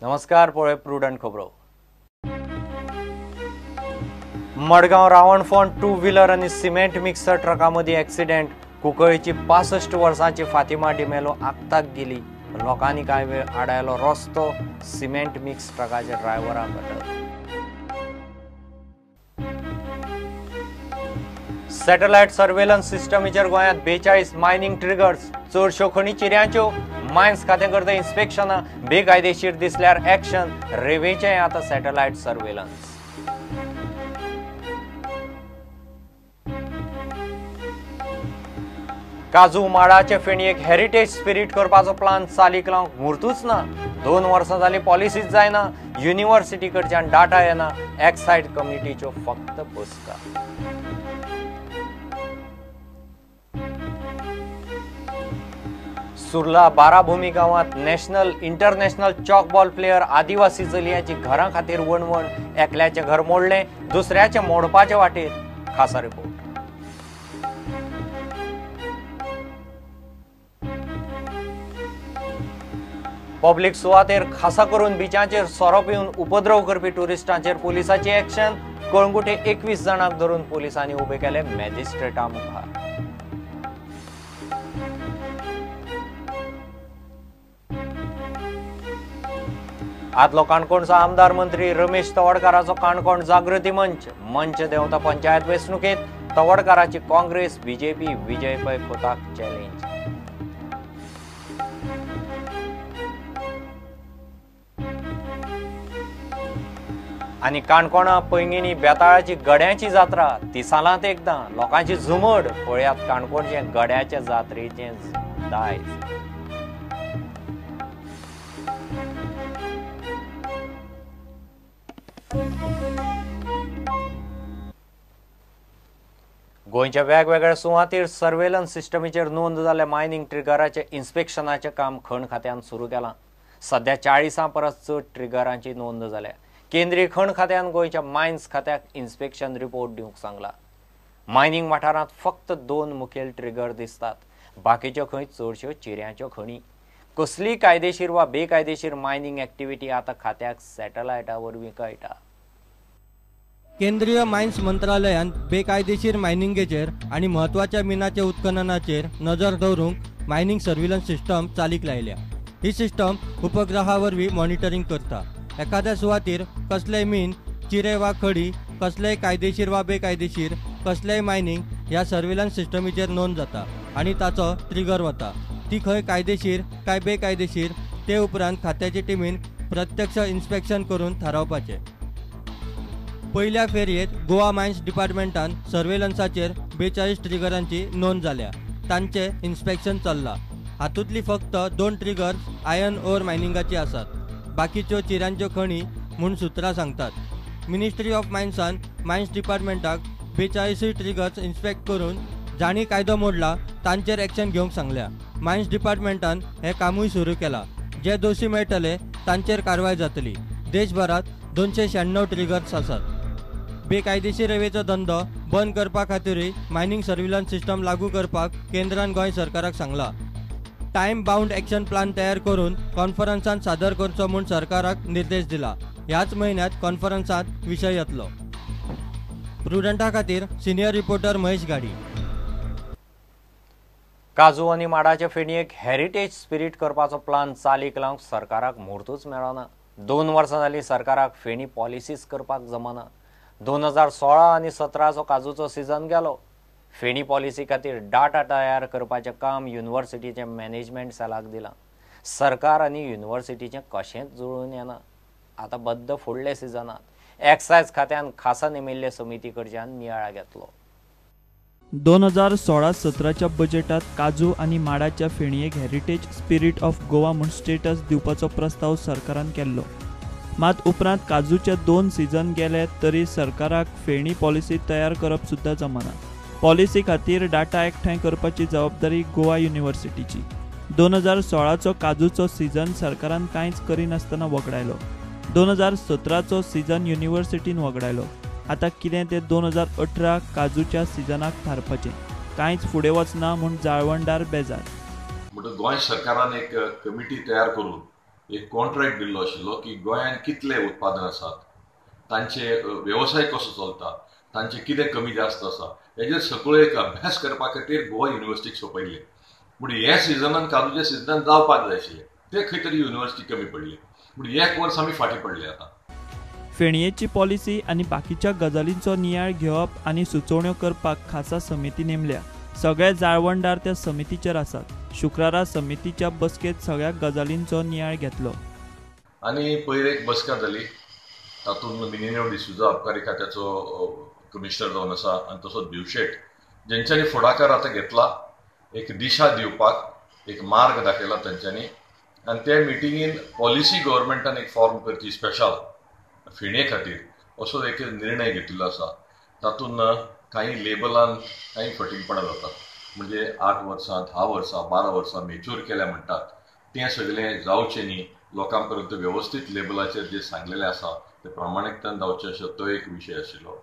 नमस्कार, पळय प्रुडंट खबरो. मडगाव रावण फोंड 2 व्हीलर आणि सिमेंट मिक्सर ट्रकामदी ॲक्सिडेंट. कुंकळीची 65 वर्सांची फातिमा डिमेलो आगताक गेली. लोकांनी काय वेळ आडायलो रस्तो. सिमेंट मिक्स ट्रकाच्या ड्रायव्हराक अटक. सॅटेलायट सर्वेलन्स सिस्टमीचेर गोंयांत 42 मायनिंग ट्रिगर्स. चडश्यो खणी चिऱ्यांच्यो. मायन्स खातेकर्ते इन्स्पेक्शनां. बेकायदेशीर दिसल्यार ॲक्शन. रेवेचें आतां सॅटेलायट सर्वेलन्स. काजू माडाचे फेणयेक हेरिटेज स्पिरीट करपाचो प्लान चालीक लावंक मुहूर्तूच ना. 2 वर्सां जालीं पॉलिसीच जायना. युनिव्हर्सिटी कडच्यान डाटा येना. एक्सायड कम्युनिटीच्यो फक्त बसका. सुर्ला बाराभूमी गांवांत नॅशनल इंटरनॅशनल चॉकबॉल प्लेयर आदिवासी चलयांची घरां खातीर वणवण. एकल्याचें घर मोडलें, दुसऱ्याचें मोडपाचे वाटेर. खासा रिपोर्ट. पब्लीक सुवातेर खासा करून बिचांचेर सोरो पिवन उपद्रव करपी टुरिस्टांचेर पुलिसाची ॲक्शन. कळंगुटे 21 जाणांक धरून पुलिसांनी उबे केले मॅजिस्ट्रेटा मुखार. आदलो काणकोणचो आमदार मंत्री रमेश तवडकाराचो काणकोण जागृती मंच देंवता पंचायत वेंचणुकेंत. तवडकाराची काँग्रेस बीजेपी विजय पै खोताक चॅलेंज. आनी काणकोणा पैंगिणी बेताळाची गड्यांची जात्रा. तिसालांत एकदां लोकांची झुमड. पळयात काणकोणचे गड्याच्या जात्रेचें दायज. गोंयच्या वेगवेगळ्या सुवातीर सर्वेलन्स सिस्टमीचेर नोंद जाल्ल्या मायनिंग ट्रिगराचे इन्स्पेक्शनाचें काम खण खात्यान सुरू केलां. सध्या 40 परस चड ट्रिगरांची नोंद जाल्या. केंद्रीय खण खात्यान गोंयच्या मायन्स खात्याक इन्स्पेक्शन रिपोर्ट दिवंक सांगला. मायनिंग वाठारांत फक्त 2 मुखेल ट्रिगर दिसतात. बाकीच्यो खंय चडश्यो चिऱ्यांच्यो खणी. कसलीय कायदेशीर वा बेकायदेशीर मायनिंग एक्टिव्हिटी आतां खात्याक सॅटेलायटा वरवीं कळटा. केंद्रीय मायन्स मंत्रालयान बेकायदेशीर मायनिंगेचेर आनी म्हत्वाच्या मिनाच्या उत्खननाचेर नजर दवरूंक मायनिंग सर्विलन्स सिस्टम चालीक लायल्या. ही सिस्टम उपग्रहा वरवीं मॉनिटरींग करता. एखाद्या सुवातीर कसलेय मीन, चिरे वा खडी, कसलेय कायदेशीर वा बेकायदेशीर कसलेय मायनिंग ह्या सर्विलन्स सिस्टमीचेर नोंद जाता आनी ताचो ट्रिगर वता. ती खंय कायदेशीर काय बेकायदेशीर ते उपरांत खात्याचे टिमीन प्रत्यक्ष इन्स्पेक्शन करून थारावपाचें. पहिल्या फेरयेत गोवा मायन्स डिपार्टमेंटान सर्वेलन्साचेर 42 ट्रिगरांची नोंद जाल्या. तांचे इन्स्पेक्शन चल्लां. हातूंतली फक्त 2 ट्रिगर्स आयर्न ओर मायनिंगाची आसात. बाकीच्यो चिऱ्यांच्यो खणी म्हूण सुत्रां सांगतात. मिनिस्ट्री ऑफ मायन्सान मायन्स डिपार्टमेंटाक 42 ट्रिगर्स इन्स्पेक्ट करून जाणी कायदो मोडला तांचेर ॲक्शन घेवंक सांगल्या. मायन्स डिपार्टमेंटान हें कामूय सुरू केलां. जे दोशी मेळटले तांचेर कारवाय जातली. देशभरात 296 ट्रिगर्स आसात. बेकायदेशीर रेवेचो धंदो बंद करपा खातीरूय मायनिंग सर्विलन्स सिस्टम लागू करपाक केंद्रान गोंय सरकाराक सांगला. टायम बाउंड ॲक्शन प्लान तयार करून कॉन्फरन्सांत सादर करचो म्हूण सरकाराक निर्देश दिला. ह्याच म्हयन्यांत कॉन्फरन्सांत विशय येतलो. प्रुडंटा खातीर सिनियर रिपोर्टर महेश गाडी. काजू आनी माडाचे फेणयेक हेरिटेज स्पिरीट करपाचो प्लान चालीक लावंक सरकाराक मुहूर्तूच मेळना. 2 वर्सां जालीं सरकाराक फेणी पॉलिसीच करपाक जमना. 2016 आनी 17चो काजूचो सिजन गेलो. फेणी पॉलिसी खातीर डाटा तयार करपाचें काम युनिव्हर्सिटीचे मॅनेजमेंट सेलाक दिलां. सरकार आनी युनिव्हर्सिटीचें कशेंच जुळून येना. आतां बद्द फुडले सिजनांत एक्सायज खात्यान खासा नेमिल्ले समिती कडच्यान नियाळ घेतलो. 2016-17च्या बजेटात काजू आनी माडाच्या फेणयेक हेरिटेज स्पिरीट ऑफ गोवा म्हूण स्टेटस दिवपाचो प्रस्ताव सरकारान केल्लो. मात उपरांत काजूचे 2 सीझन गेले तरी सरकाराक फेणी पॉलिसी तयार करप सुद्दां जमना. पॉलिसी खातीर डाटा एकठांय करपाची जबाबदारी गोवा युनिव्हर्सिटीची. 2016चो काजूचो सीझन सरकारान कांयच करिनासतना वगडायलो. 2017चो सीझन युनिव्हर्सिटीन वगडायलो. आतां कितें ते 2018 काजूच्या सिजनाक थारपाचें. कांयच फुडें वचना म्हूण जाळवणदार बेजार. गोंय सरकारान एक कमिटी तयार करून एक कॉन्ट्रॅक्ट दिल्लो आशिल्लो की गोंयांत कितले उत्पादन आसात, तांचे व्यवसाय कसो चलता, तांचे कितें कमी जास्त आसा, हेजेर सगळो एक अभ्यास करपा खातीर गोवा युनिव्हर्सिटीक सोपयले. पूण हे सिजनान काजूच्या सिजनान जावपाक जाय आशिल्ले, ते खंय तरी युनिव्हर्सिटी कमी पडली. पूण एक वर्स आमी फाटीं पडले आतां. फेणयेची पॉलिसी आणि बाकीच्या गजालींचो नियाळ घेवप आणि सुचोवण्यो करपाक खासा समिती नेमल्या. सगळे जाळवणदार त्या समितीचेर आसात. शुक्रारा समितीच्या बसकेत सगळ्या गजालींचो नियाळ घेतलो. आनी पयर एक बसका जाली, तातूंत मिनेनियो डिसूजा अबकारी खात्याचो कमिशनर जावन आसा आनी तसोच दिवशेट, जेंच्यांनी फुडाकार आतां घेतला एक दिशा दिवपाक, एक मार्ग दाखयला तांच्यांनी. आनी ते मिटिंगेन पॉलिसी गव्हर्मेंटान एक फॉर्म करची स्पेशल फेणये खातीर असो एक निर्णय घेतिल्लो आसा. तातूंत काही लेबलान काही फटींगपणां जातात. म्हणजे 8 वर्सां, 10 वर्सां, 12 वर्सां मेच्यूर केल्या म्हणटात, तें सगळें जावचें न्ही. लोकां पर्यंत व्यवस्थीत लेबलाचेर जे सांगलेलें आसा ते प्रामाणीकतान जावचें अशें तो एक विशय आशिल्लो.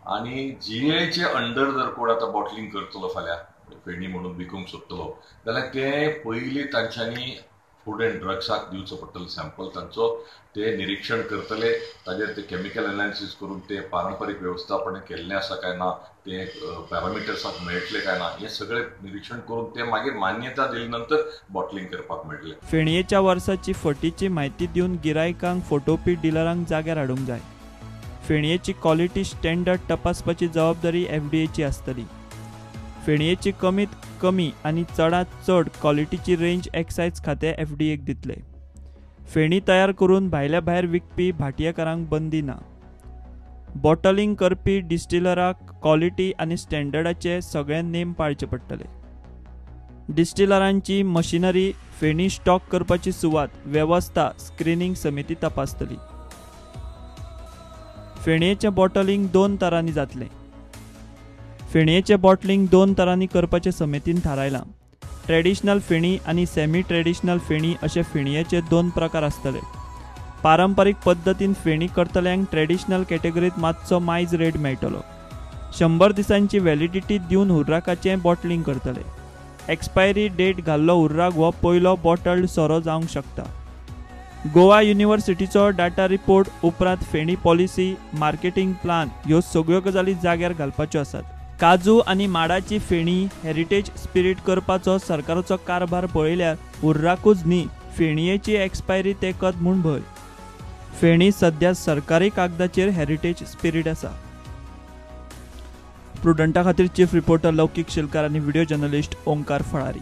आनी जीएचे अंडर जर कोण आतां बॉटलिंग करतलो फाल्यां फेणी म्हणून विकूंक सोदतलो जाल्यार ते पयलीं तांच्यांनी फूड एंड ड्रग्साक दिवचो पडटलो सॅम्पल तांचो. ते निरीक्षण करतले, ताजेर ते केमिकल एनालिसीस करून ते पारंपारीक व्यवस्थापन केल्लें आसा काय ना, ते पॅरामिटर्साक मेळटले काय ना, हे सगळें निरीक्षण करून ते मागीर मान्यता दिले नंतर बॉटलिंग करपाक मेळटलें. फेणयेच्या वर्साची फटीची म्हायती दिवन गिरायकांक फोटोवपी डिलरांक जाग्यार हाडूंक जाय. फेणयेची क्वॉलिटी स्टँडर्ड तपासपाची जबाबदारी FDAची आसतली. फेणयेची कमीत कमी आनी चडांत चड क्वॉलिटीची रेंज एक्सायज खातें FDAक दितले. फेणी तयार करून भायल्या भायर विकपी भाटयेकारांक बंदी ना. बॉटलिंग करपी डिस्टिलराक क्वॉलिटी आनी स्टँडर्डाचे सगळे नेम पाळचे पडटले. डिस्टिलरांची मशिनरी, फेणी स्टॉक करपाची सुवात, वेवस्था स्क्रीनिंग समिती तपासतली. फेणयेचें बॉटलिंग 2 तरांनी जातलें. फेणयेचें बॉटलिंग 2 तरांनी करपाचें समितीन थारायलां. ट्रेडिशनल फेणी आनी सेमी ट्रेडिशनल फेणी अशे फेणयेचे 2 प्रकार आसतले. पारंपारीक पद्दतीन फेणी करतल्यांक ट्रेडिशनल कॅटेगरीत मातसो मायज रेट मेळटलो. 100 दिसांची व्हॅलिडिटी दिवन हुर्राकाचें बॉटलिंग करतले. एक्सपायरी डेट घाल्लो हुर्राक हो पयलो बॉटल्ड सोरो जावंक शकता. गोवा युनिव्हर्सिटीचो डाटा रिपोर्ट उपरांत फेणी पॉलिसी, मार्केटिंग प्लान ह्यो सगळ्यो गजाली जाग्यार घालपाच्यो आसात. काजू आनी माडाची फेणी हेरिटेज स्पिरीट करपाचो सरकाराचो कारभार पळयल्यार हुर्राकूच न्ही, फेणयेची एक्सपायरी तेंकत म्हूण भंय. फेणी सध्या सरकारी कागदाचेर हेरिटेज स्पिरीट आसा. प्रुडंटा खातीर चीफ रिपोर्टर लौकीक शिलकार आनी व्हिडिओ जर्नलिस्ट ओंकार फळारी.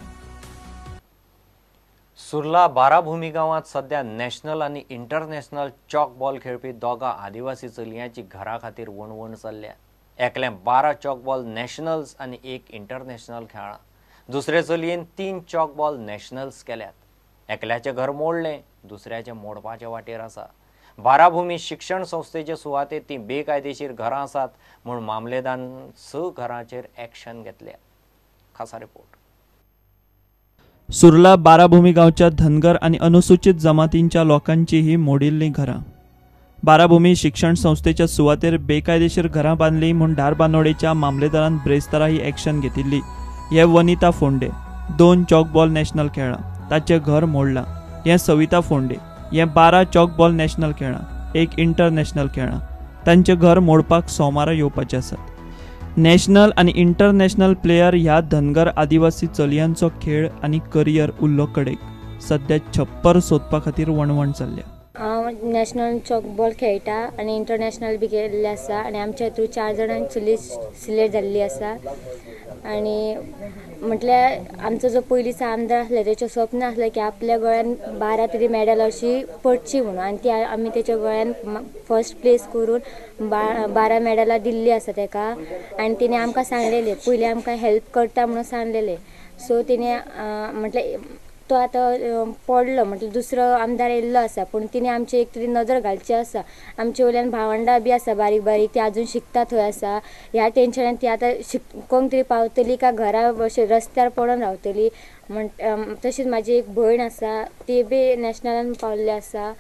सुर्ला बाराभूमी गांवांत सध्या नॅशनल आनी इंटरनॅशनल चॉक बॉल खेळपी दोगा आदिवासी चलयांची घरा खातीर वणवण चल्ल्या. एकल्यान 12 चॉक बॉल नॅशनल्स आनी 1 इंटरनॅशनल खेळ्ळां. दुसरे चलयेन 3 चॉक बॉल नॅशनल्स केल्यात. एकल्याचें घर मोडलें, दुसऱ्याचें मोडपाचे वाटेर आसा. बाराभूमी शिक्षण संस्थेचे सुवातेर ती बेकायदेशीर घरां आसात म्हूण मामलेदारान 6 घरांचेर एक्शन घेतल्या. खासा रिपोर्ट. सुर्ला बाराभूमी गांवच्या धनगर आणि अनुसूचित जमातींच्या लोकांची ही मोडिल्लीं घरां. बाराभूमी शिक्षण संस्थेच्या सुवातेर बेकायदेशीर घरां बांदली म्हूण धारबांदोडेच्या मामलेदारान ब्रेस्तारा ही एक्शन घेतिल्ली. हे वनिता फोंडे 2 चॉक बॉल नॅशनल खेळ्ळां, ताचें घर मोडलां. हे सविता फोंडे, हे 12 चॉक बॉल नॅशनल खेळ्ळां, 1 इंटरनॅशनल खेळ्ळां. तांचें घर मोडपाक सोमारा येवपाचे आसात. नॅशनल आनी इंटरनॅशनल प्लेयर ह्या धनगर आदिवासी चलयांचो खेळ आनी करियर उरलो कडेक. सध्या छप्पर सोदपा खातीर वणवण चल्ल्या. हांव नॅशनल चॉक बॉल खेळटा आनी इंटरनॅशनल बी केल्ले आसा आनी आमच्या हितून 4 जाणांची सिलेक्ट जाल्ली आसा. आनी म्हटल्यार आमचो जो पयलींचो आमदार आसलो तेचें स्वप्न आसलें की आपल्या गोंयान 12 तरी मॅडल अशी पडची म्हणून, आनी ती आमी तेच्या गोंयान फर्स्ट प्लेस करून 12 मॅडलां दिल्ली आसा तेका. आनी तिणें आमकां सांगलेलें पयलीं आमकां हेल्प करता म्हणून सांगलेलें. सो तिणें म्हटल्यार तो आतां पडलो म्हटल्यार दुसरो आमदार येयल्लो आसा, पूण तिणें आमची एक तरी नजर घालची आसा. आमचे वयल्यान भावंडां बी आसा बारीक बारीक, ती आजून शिकता थंय आसा. ह्या टेन्शनान ती आतां शिकोंक तरी पावतली काय घरा अशें रस्त्यार पडून रावतली. तशीच म्हाजी एक भयण आसा, ती बी नॅशनलान पावल्ली आसा.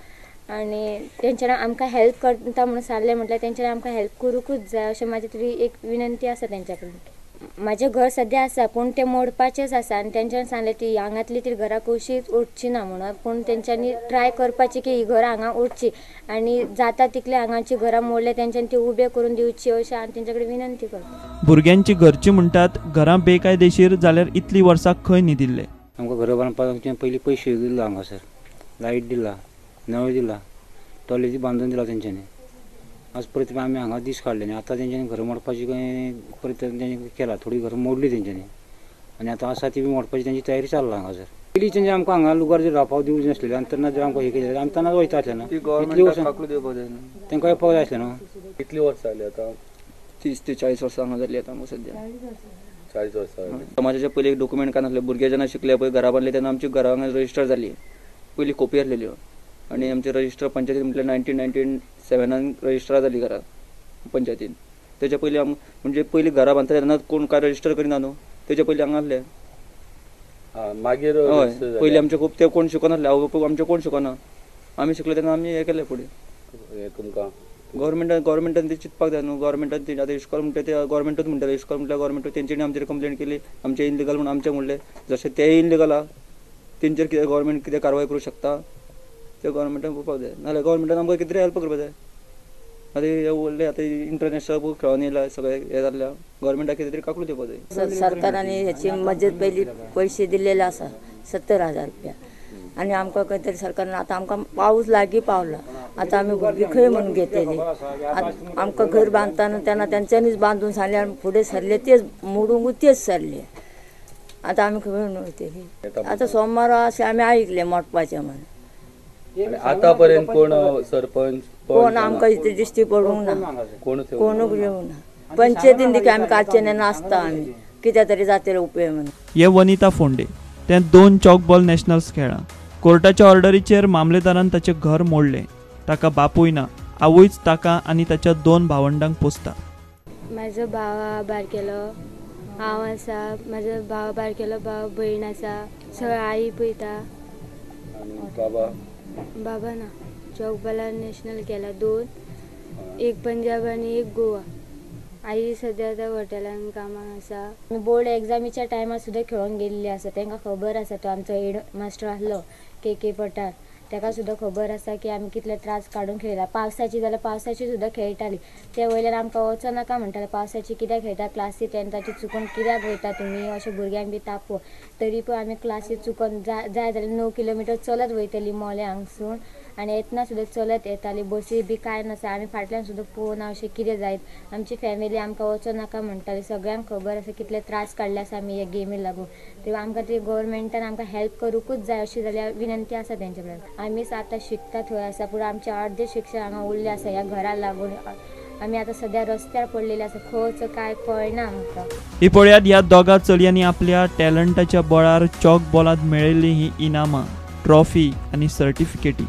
आनी तेंच्यांनी आमकां हेल्प करता म्हणून सांगलें, म्हटल्यार तेंच्यांनी आमकां हेल्प करूंकूच जाय अशें म्हाजी तरी एक विनंती आसा तेंच्या कडेन. माझे घर सध्या आसा पूण ते मोडपाचेच आसा आनी तेंच्यांनी सांगले ती हांगातली ती घरां कशीच उठची ना म्हणून पूण तेंच्यांनी ट्राय करपाची की ही घरां हांगा उठची आनी जाता तितले हांगाची घरां मोडले तेंच्यांनी ती उबे करून दिवची अशें हांव तेंच्या कडेन विनंती करता. भुरग्यांची घरची म्हणटात घरां बेकायदेशीर जाल्यार इतली वर्सां खंय न्ही दिल्ले. आमकां घरां बांदपाक पयलीं पयशे दिला हांगासर, लायट दिला, नळ दिला, टॉयलेटी बांदून दिला तेंच्यांनी. आज परत आमी हांगा दीस काडले आनी आतां तेंच्यांनी घरां मोडपाची परत तेंच्यांनी केला, थोडी घरां मोडली तेंच्यांनी आनी आतां आसा ती बी मोडपाची तेंची तयारी चालला हांगासर. पयलीं तेंच्यांनी आमकां हांगा लुगार जर रावपाक दिवंक नासलें आनी तेन्ना जर आमकां हे केलें आमी तेन्नाच वयता आसलें ना. इतली वर्सां तेंकां येवपाक जाय आसलें न्हू. कितली वर्सां जाली आतां? 30 ते 40 वर्सां हांगा जाली आतां सद्या. 40 वर्सां. समाजाचे पयलीं एक डॉक्युमेंट काय नासले, भुरगे जेन्ना शिकले पळय घरा बांदले तेन्ना आमची घरां हांगा रजिस्टर जाली. पयलीं कॉपी आसलेल्यो आनी आमचे रजिस्टर पंचायतीन म्हटल्यार 1997 रजिस्टरां जाली घरां पंचायतीन. तेच्या पयलीं म्हणजे पयलीं घरां बांदता तेन्ना कोण काय रजिस्टर करिना न्हू, तेच्या पयलीं हांगा आसले. मागीर हय पयलीं आमचे खूब ते कोण शिकनासले, आवय बापूय आमचे कोण शिकना. आमी शिकले तेन्ना आमी हे केले फुडें. तुमकां गव्हर्मेंटान ते चिंतपाक जाय न्हू. गव्हर्मेंटान ते आतां इश्कॉल म्हणटा ते गव्हर्मेंटूच म्हणटाले, इश्कॉल म्हटल्यार गव्हर्मेंट तेंच्यांनी आमचेर कंप्लेंट केली, आमचे इनलिगल म्हणून आमचे म्हणले. जशें ते इनलिगल आहा तेंचेर कितें गव्हर्मेंट कितें कारवाय करूं शकता ते गव्हर्मेंटान पळोवपाक जाय. नाजाल्यार गव्हर्मेंटान आमकां कितें हेल्प करपाक जाय. आतां हे व्हडले आतां इंटरनॅशनल बूक खेळोन येयला सगळे हे जाल्ल्या गव्हर्मेंटाक कितें तरी काकूल दिवपाक जाय. सरकारान हेची मजत पयली पयशे दिल्लेले आसा 70,000 रुपया आनी आमकां खंय तरी सरकारान आतां आमकां पावस लागीं पावला. आतां आमी भुरगीं खंय म्हणून घेतली. आमकां घर बांदतना तेन्ना तेंच्यांनीच बांदून सांगले आनी फुडें सरले तेच मोडूंक तेच सरले. आतां आमी खंय म्हणून वयतली. आतां सोमार अशें आमी आयकले मोडपाचें म्हणून. आतां पर्यंत कोण सरपंच कोण आमकां इतलें दिश्टी पडूंक ना, कोणूच येवंक ना. पंचायतीन देखील आमी काडचे नासता आमी कितें तरी जातलें उपेग म्हणून. हे वनिता फोंडे ते 2 चॉकबॉल नॅशनल्स खेळ्ळा. कोर्टाच्या ऑर्डरीचेर मामलेदारान ताचें घर मोडलें. ताका बापूय ना, आवयच ताका आनी ताच्या 2 भावंडांक पोसता. म्हाजो भाव बारकेलो हांव आसा, म्हाजो भाव बारकेलो भाव भयण आसा, सगळे आई पळयता. बाबा ना. चौकबॉलार नॅशनल केला 2, एक पंजाब आनी एक गोवा. आई सद्या आतां हॉटेलान कामाक आसा. आमी बोर्ड एग्जामीच्या टायमार सुद्दां खेळोन गेल्ली आसा. तांकां खबर आसा, तो आमचो हेड मास्टर आसलो के पठार, ताका सुद्दां खबर आसा की आमी कितले त्रास काडून खेळटा. पावसाची जाल्यार पावसाची सुद्दां खेळटाली. ते वयल्यान आमकां वचो नाका म्हणटाले, पावसाची कित्याक खेळटा, क्लासी 10थाची चुकून कित्याक वयता तुमी अशें भुरग्यांक बी तापोव. तरी पूण आमी क्लासी चुकून जाय जाल्यार 9 किलोमिटर चलत वयतली मोले हांगसून आनी येतना सुद्दां चलत येताली. बसी बी कांय नासा. आमी फाटल्यान सुद्दां पळोवना अशें कितें जायत. आमची फॅमिली आमकां वचो नाका म्हणटाली. सगळ्यांक खबर आसा कितले त्रास काडले आसा आमी हे गेमी लागून. तेव्हा आमकां ती गव्हर्मेंटान आमकां हेल्प करूंकूच जाय अशी जाल्यार विनंती आसा तेंचे कडेन. आमी आतां शिकता थंय आसा पूण आमचे अर्धे शिक्षण हांगा उरले आसा ह्या घरा लागून. आमी आतां सद्या रस्त्यार पडलेले आसा, खंयच काय कळना आमकां. ही पळयात ह्या दोगा चलयांनी आपल्या टॅलंटाच्या बळार चॉक बॉलांत मेळयल्ली ही इनामां, ट्रॉफी आनी सर्टिफिकेटी.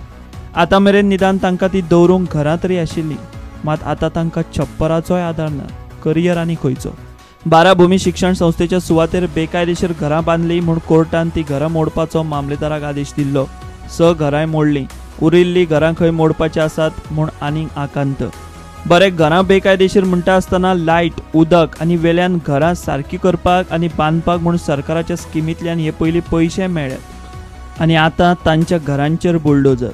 आतां मेरेन निदान तांकां ती दवरूंक घरां तरी आशिल्ली, मात आतां तांकां छप्पराचोय आदार ना, करियर आनी खंयचो. बारा भूमी शिक्षण संस्थेच्या सुवातेर बेकायदेशीर घरां बांदली म्हूण कोर्टान ती घरां मोडपाचो मामलेदाराक आदेश दिल्लो. 6 घरांय मोडलीं. उरिल्लीं घरां खंय मोडपाची आसात म्हूण आनीक आकांत. बरे घरां बेकायदेशीर म्हणटा आसतना लायट, उदक आनी वेल्यान घरां सारकी करपाक आनी बांदपाक म्हूण सरकाराच्या स्किमींतल्यान हे पयलीं पयशे मेळ्ळ्यात आनी आतां तांच्या घरांचेर बुलडोजर.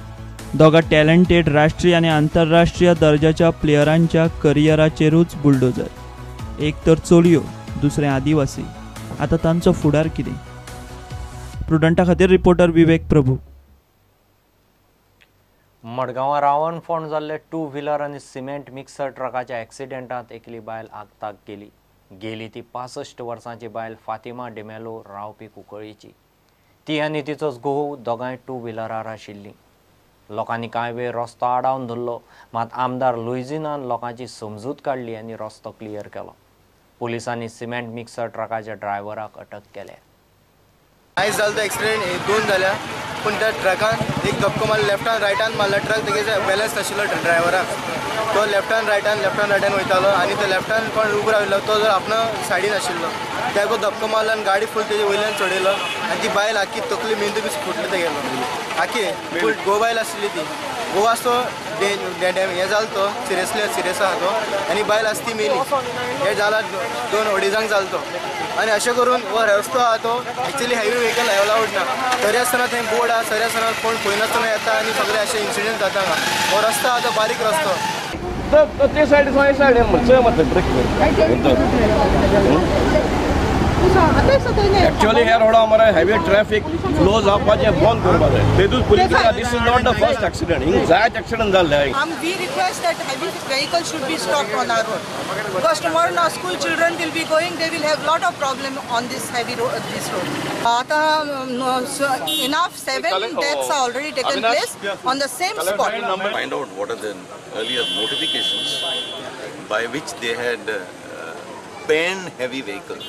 दोगा टॅलंटेड राष्ट्रीय आनी आंतरराष्ट्रीय दर्जाच्या प्लेयरांच्या करियराचेरूच बुलडोजर. एक तर चलयो, दुसरे आदिवासी. आतां तांचो फुडार कितें? प्रुडंटा खातीर रिपोर्टर विवेक प्रभू. मडगांवां रावण फोंड जाल्ले 2 व्हिलर आनी सिमेंट मिक्सर ट्रकाच्या एक्सिडेंटांत एकली बायल आगताक गेली. गेली ती 65 वर्सांची बायल फातिमा डेमेलो रावपी कुंकळीची. ती आनी तिचो घोव दोगांय 2 व्हिलरार आशिल्लीं. लोकांनी कांय वेळ रस्तो आडावन धरलो, मात आमदार लुइजिनान लोकांची समजूत काडली आनी रस्तो क्लियर केलो. पुलिसांनी सिमेंट मिक्सर ट्रकाच्या ड्रायव्हराक अटक केल्या. आयज जालो तो एक्सिडेंट 2 जाल्या, पूण त्या ट्रकान एक धपको मारलो, लेफ्टान रायटान मारलो. ट्रक तेगे बॅलन्स नाशिल्लो ड्रायव्हराक. तो लेफ्टान रायटान वयतालो आनी तो लेफ्टान कोण उबो राविल्लो तो जर आपणा सायडीन आशिल्लो. त्याको धक्को मारला आणि गाडी फुल त्याच्या वयल्यान चडयलो आणि ती बायल आखी तकली मेंदू बी फुटली ते गेलो आखी फुल गोबायल आसली ती गोवा असतो हे जालो तो सिरियस आहा तो आणि बायल आसती मेली हे जाला 2 अडेजांक जालो तो आणि अशें करून हो रस्तो आहा तो एक्चुअली हायवे व्हेकल अलाउड ना तरी आसतना थंय बोर्ड आहा तरी आसतना कोण पळयनासतना येता आणि सगळे अशे इन्सिडेंट जाता हांगा हो रस्तो आहा तो बारीक रस्तो ते सायड मतलब एक्चुअली ह्या रोडा हमारा हायवे ट्रॅफिक फ्लो जावपाचे बंद करपाक जाय तेतूच police this is not the first accident हिंग जायत एक्सिडेंट जाल्ले we request that heavy vehicles should be stopped on our road because tomorrow now school children will be going, they will have lot of problem on this heavy road, this road. Ata enough 7 deaths are already taken place on the same spot. Find out what are the earlier notifications by which they had banned heavy vehicles.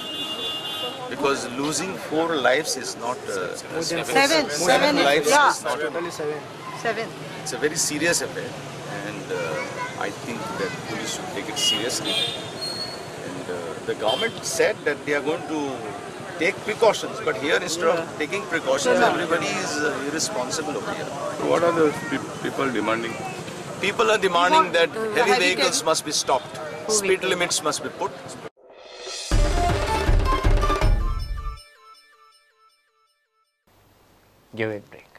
Because losing 4 lives is not seven lives yeah. is not Totally 7. It's a very serious affair, and I think that police should take it seriously. And the government said that they are going to take precautions, but here instead of taking precautions, everybody is irresponsible over here. What are the people demanding? People are demanding that heavy vehicles must be stopped, speed limits must be put. Give it a break.